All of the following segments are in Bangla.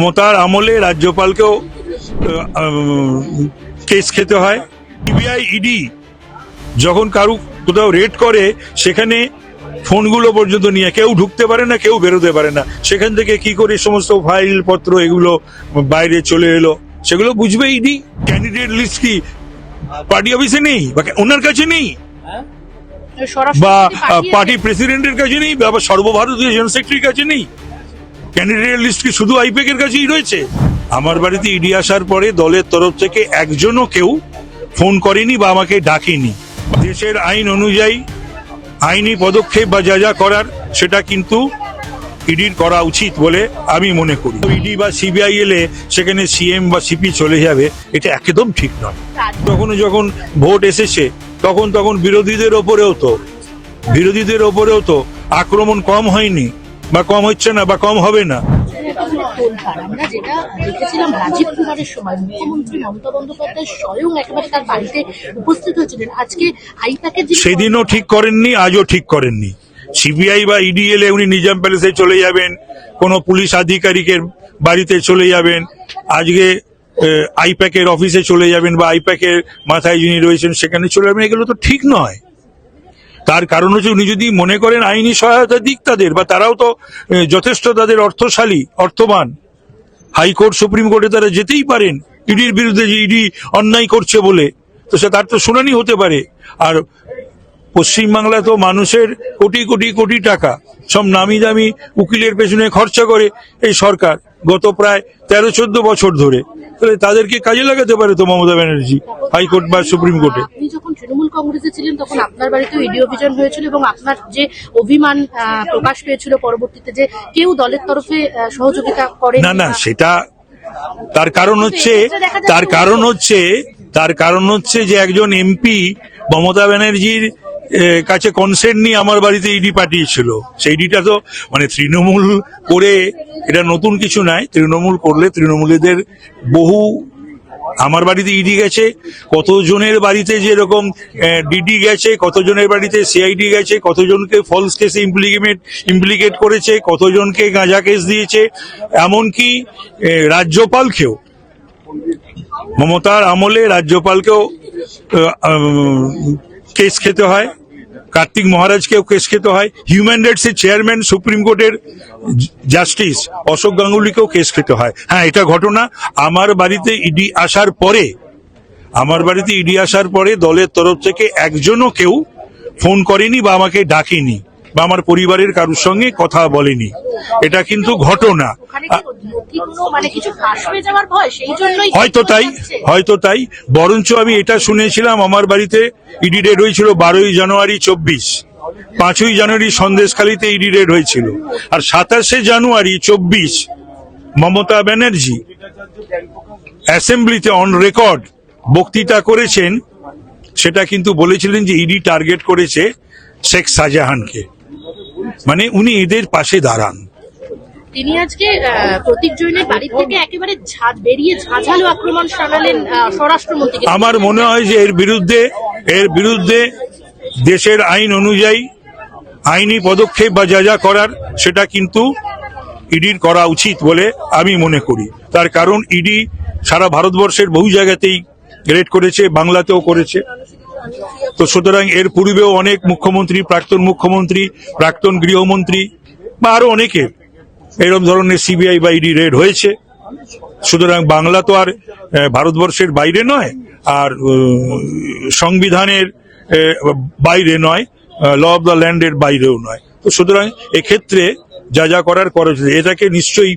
মমতার আমলে রাজ্যপালকেও কেস খেতে হয়। সিবিআই ইডি যখন কারু কোথাও রেড করে সেখানে ফোনগুলো পর্যন্ত নিয়ে কেউ ঢুকতে পারে না, কেউ বেরোতে পারে না। সেখান থেকে কি করে সমস্ত ফাইল পত্র এগুলো বাইরে চলে এলো সেগুলো বুঝবে ইডি। ক্যান্ডিডেট লিস্ট কি পার্টি অফিসে নেই বা ওনার কাছে নেই বা পার্টি প্রেসিডেন্টের কাছে নেই বা সর্বভারতীয় জেনারেল সেক্রেটারির কাছে নেই? ক্যান্ডিডেট লিস্ট কি শুধু আইপ্যাকের কাছেই রয়েছে? আমার বাড়িতে ইডি আসার পরে দলের তরফ থেকে একজনও কেউ ফোন করেনি বা আমাকে ডাকেনি। দেশের আইন অনুযায়ী আইনি পদক্ষেপ বা যা যা করার সেটা কিন্তু ইডির করা উচিত বলে আমি মনে করি। ইডি বা সিবিআই এলে সেখানে সিএম বা সিপি চলে যাবে, এটা একদম ঠিক নয়। যখন ভোট এসেছে তখন বিরোধীদের ওপরেও তো আক্রমণ কম হয়নি বা কম হচ্ছে না বা কম হবে না। আমরা যেটা দেখেছিলাম রাজীব কুমারের সময় মুখ্যমন্ত্রী মমতা বন্দ্যোপাধ্যায় স্বয়ং একেবারে তার বাড়িতে উপস্থিত হয়েছিলেন। আজকে আইপ্যাকের সেদিনও ঠিক করেননি, আজও ঠিক করেননি। সিবিআই বা ইডি এলে উনি নিজাম প্যালেসে চলে যাবেন, কোনো পুলিশ আধিকারিকের বাড়িতে চলে যাবেন, আজকে আইপ্যাকের অফিসে চলে যাবেন বা আইপ্যাকের মাথায় যিনি রয়েছেন সেখানে চলে যাবেন, এগুলো তো ঠিক নয়। তার কারণ হচ্ছে উনি যদি মনে করেন আইনি সহায়তা দিক তাদের, বা তারাও তো যথেষ্ট তাদের অর্থবান, হাইকোর্ট সুপ্রিম কোর্টে তারা যেতেই পারেন ইডির বিরুদ্ধে যে ইডি অন্যায় করছে বলে, তো সে তার তো শুনানি হতে পারে। আর পশ্চিমবাংলা তো মানুষের কোটি কোটি কোটি টাকা সব নামি দামি উকিলের পেছনে খরচা করে এই সরকার গত প্রায় 13-14 বছর ধরে। তাহলে তাদেরকে কাজে লাগাতে পারে তো মমতা ব্যানার্জি হাইকোর্ট বা সুপ্রিম কোর্টে। আপনি যখন তৃণমূল কংগ্রেসে ছিলেন তখন আপনার বাড়িতেও ইডি অভিযান হয়েছিল এবং আপনার যে অভিমান প্রকাশ পেয়েছিল পরবর্তীতে যে কেউ দলের তরফে সহযোগিতা করে না, সেটা তার কারণ হচ্ছে যে একজন এমপি মমতা ব্যানার্জির কাছে কনসেন্ট নিয়ে আমার বাড়িতে ইডি পাঠিয়েছিল। সেই ইডিটা তো মানে তৃণমূল করে এটা নতুন কিছু নয়। তৃণমূল করলে তৃণমূলীদের বহু আমার বাড়িতে ইডি গেছে, কতজনের বাড়িতে যেরকম ডিডি গেছে, কতজনের বাড়িতে সিআইডি গেছে, কতজনকে ফলস কেসে ইমপ্লিকেট করেছে, কতজনকে গাঁজা কেস দিয়েছে, এমনকি রাজ্যপালকেও মমতার আমলে রাজ্যপালকেও কেস খেতে হয়, কার্তিক মহারাজকেও কেস খেতে হয়, হিউম্যান রাইটস এর চেয়ারম্যান সুপ্রিম কোর্টের জাস্টিস অশোক গাঙ্গুলিকেও কেস খেতে হয়। হ্যাঁ, এটা ঘটনা। আমার বাড়িতে ইডি আসার পরে দলের তরফ থেকে একজনও কেউ ফোন করেনি বা আমাকে ডাকেনি বা আমার পরিবারের কারোর সঙ্গে কথা বলেনি, এটা কিন্তু ঘটনা। হয়তো তাই বরঞ্চ আমি এটা শুনেছিলাম আমার বাড়িতে ইডি রেড হয়েছিল 12ই জানুয়ারি 24, 5ই জানুয়ারি সন্দেশখালীতে ইডি রেড হয়েছিল, আর 27শে জানুয়ারি 24 মমতা ব্যানার্জি অ্যাসেম্বলিতে অন রেকর্ড বক্তৃতা করেছেন। সেটা কিন্তু বলেছিলেন যে ইডি টার্গেট করেছে শেখ শাহজাহানকে, মানে উনি এদের পাশে দাঁড়ান। তিনি আজকে প্রতীক জৈনের বাড়ি থেকে একেবারে বেরিয়ে ঝাঁঝালো আক্রমণ শানালেন স্বরাষ্ট্রমন্ত্রীকে। আমার মনে হয় যে এর বিরুদ্ধে দেশের আইন অনুযায়ী আইনি পদক্ষেপ বা যা যা করার সেটা কিন্তু ইডির করা উচিত বলে আমি মনে করি। তার কারণ ইডি সারা ভারতবর্ষের বহু জায়গাতেই রেড করেছে, বাংলাতেও করেছে। তো সুতরাং এর পূর্বেও অনেক মুখ্যমন্ত্রী, প্রাক্তন গৃহমন্ত্রী বা আরো অনেকের এরকম ধরনের সিবিআই বা ইডি রেড হয়েছে। সুতরাং বাংলা তো আর ভারতবর্ষের বাইরে নয়, আর সংবিধানের বাইরে নয়, ল অফ দ্য ল্যান্ডের বাইরেও নয়। তো সুতরাং এক্ষেত্রে যা যা করার করেছে, এটাকে নিশ্চয়ই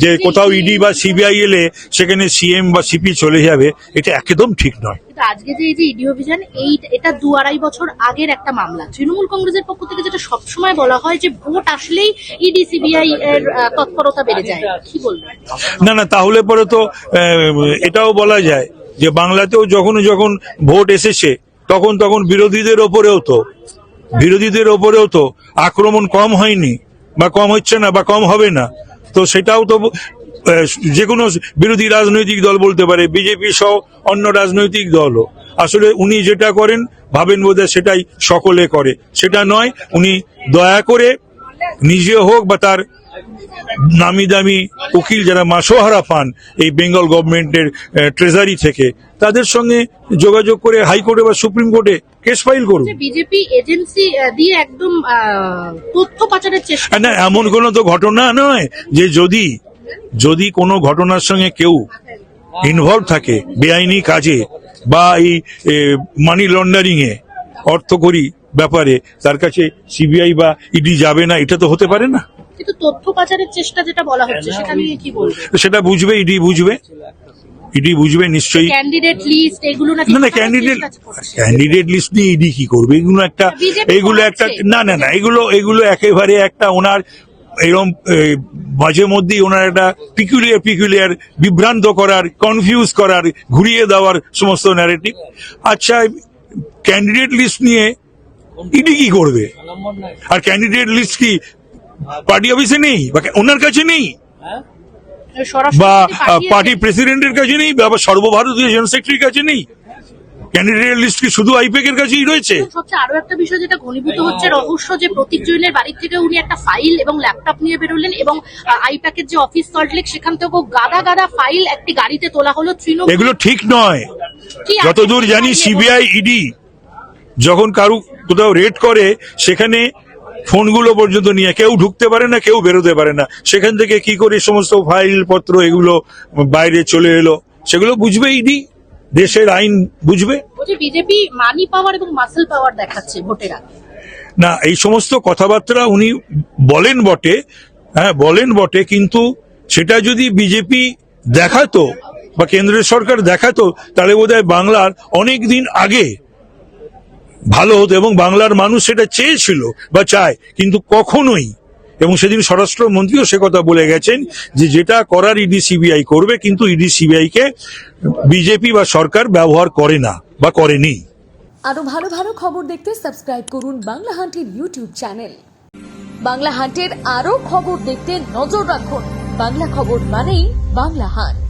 যে কোথাও ইডি বা সিবিআই এলে সেখানে সিএম বা সিপি চলে যাবে, এটা একদম ঠিক নয়। আজকে যে এই যে ইডি অভিযান, এটা 2-2.5 বছর আগের একটা মামলা। তৃণমূল কংগ্রেসের পক্ষ থেকে যেটা সবসময় বলা হয় যে ভোট আসলেই ইডি সিবিআই এর তৎপরতা বেড়ে যায়, কি বলবেন? না, তাহলে পরে তো এটাও বলা যায় যে বাংলাতেও যখন ভোট এসেছে তখন বিরোধীদের ওপরেও তো আক্রমণ কম হয়নি বা কম হচ্ছে না বা কম হবে না। তো সেটাও তো যে কোনো বিরোধী রাজনৈতিক দল বলতে পারে, বিজেপি সহ অন্য রাজনৈতিক দলও। আসলে উনি যেটা করেন ভাবেন বোধহয় সেটাই সকলে করে, সেটা নয়। উনি দয়া করে নিজে হোক বা তার নামি দামি উকিল যারা মাসোহারা পান এই বেঙ্গল গভর্নমেন্টের ট্রেজারি থেকে, তাদের সঙ্গে যোগাযোগ করে হাইকোর্টে বা সুপ্রিম কোর্টে কেস ফাইল করুন। বিজেপি এজেন্সি দিয়ে একদম তথ্য পাচারের চেষ্টা। না, এমন কোনো তো ঘটনা নয় যে যদি কোনো ঘটনার সঙ্গে কেউ ইনভলভ থাকে বেআইনি কাজে বা এই মানি লন্ডারিং এ, অর্থকরী ব্যাপারে, তার কাছে সিবিআই বা ইডি যাবে না, এটা তো হতে পারে না। কিন্তু তথ্য পাচারের চেষ্টা যেটা বলা হচ্ছে সেটা নিয়ে কি বলবো? সেটা বুঝবে, ইডি বুঝবে নিশ্চয়ই। ক্যান্ডিডেট লিস্ট এগুলো নাকি? না, ক্যান্ডিডেট লিস্ট নিয়ে ইডি কি করবে? এগুলো একটা না, এগুলো একেবারে একটা ওনার এরকম মাঝে মধ্যেই ওনার একটা পিকুলিয়ার বিভ্রান্ত করার, কনফিউজ করার, ঘুরিয়ে দেওয়ার সমস্ত ন্যারেটিভ। আচ্ছা, ক্যান্ডিডেট লিস্ট নিয়ে ইডি কি করবে? আর ক্যান্ডিডেট লিস্ট কি পার্টি অফিসে নেই বা ওনার কাছে নেই বা পার্টি প্রেসিডেন্টের কাছে নেই বা সর্বভারতীয় জেনারেল সেক্রেটারির কাছে নেই? ক্যান্ডিডেট লিস্ট কি শুধু আইপ্যাক এর কাছেই রয়েছে? সবচেয়ে আরো একটা বিষয় যেটা ঘনীভূত হচ্ছে রহস্য, যে প্রতীক জৈনের বাড়ি থেকে উনি একটা ফাইল এবং ল্যাপটপ নিয়ে বেরোলেন এবং আইপ্যাকের যে অফিস সল্টলেক সেখান থেকেও গাদা ফাইল একটি গাড়িতে তোলা হলো। তৃণমূল এগুলো ঠিক নয়। যতদূর জানি সিবিআই ইডি যখন কোথাও রেড করে সেখানে ফোনগুলো পর্যন্ত নিয়ে কেউ ঢুকতে পারে না, কেউ বেরোতে পারে না। সেখান থেকে কি করে সমস্ত ফাইল পত্র এগুলো বাইরে চলে এলো, সেগুলো বুঝবে ইডি, দেশের আইন বুঝবে। বিজেপি মানি পাওয়ার এবং মাসেল পাওয়ার দেখাচ্ছে ভোটের আগে। না, এই সমস্ত কথাবার্তা উনি বলেন বটে, কিন্তু সেটা যদি বিজেপি দেখাতো বা কেন্দ্রের সরকার দেখাতো তাহলে বোধহয় বাংলার অনেক দিন আগে ভালো হতো এবং বাংলার মানুষ সেটা চেয়েছিল বা চায়, কিন্তু কখনোই। এবং সেদিন স্বরাষ্ট্রমন্ত্রীও সে কথা বলে গেছেন যে যেটা করার ইডি সিবিআই করবে, কিন্তু ইডি সিবিআই কে বিজেপি বা সরকার ব্যবহার করে না বা করেনি। আরো ভালো খবর দেখতে সাবস্ক্রাইব করুন বাংলা হান্টের ইউটিউব চ্যানেল। বাংলা হান্টের আরো খবর দেখতে নজর রাখুন। বাংলা খবর মানেই বাংলা হান্ট।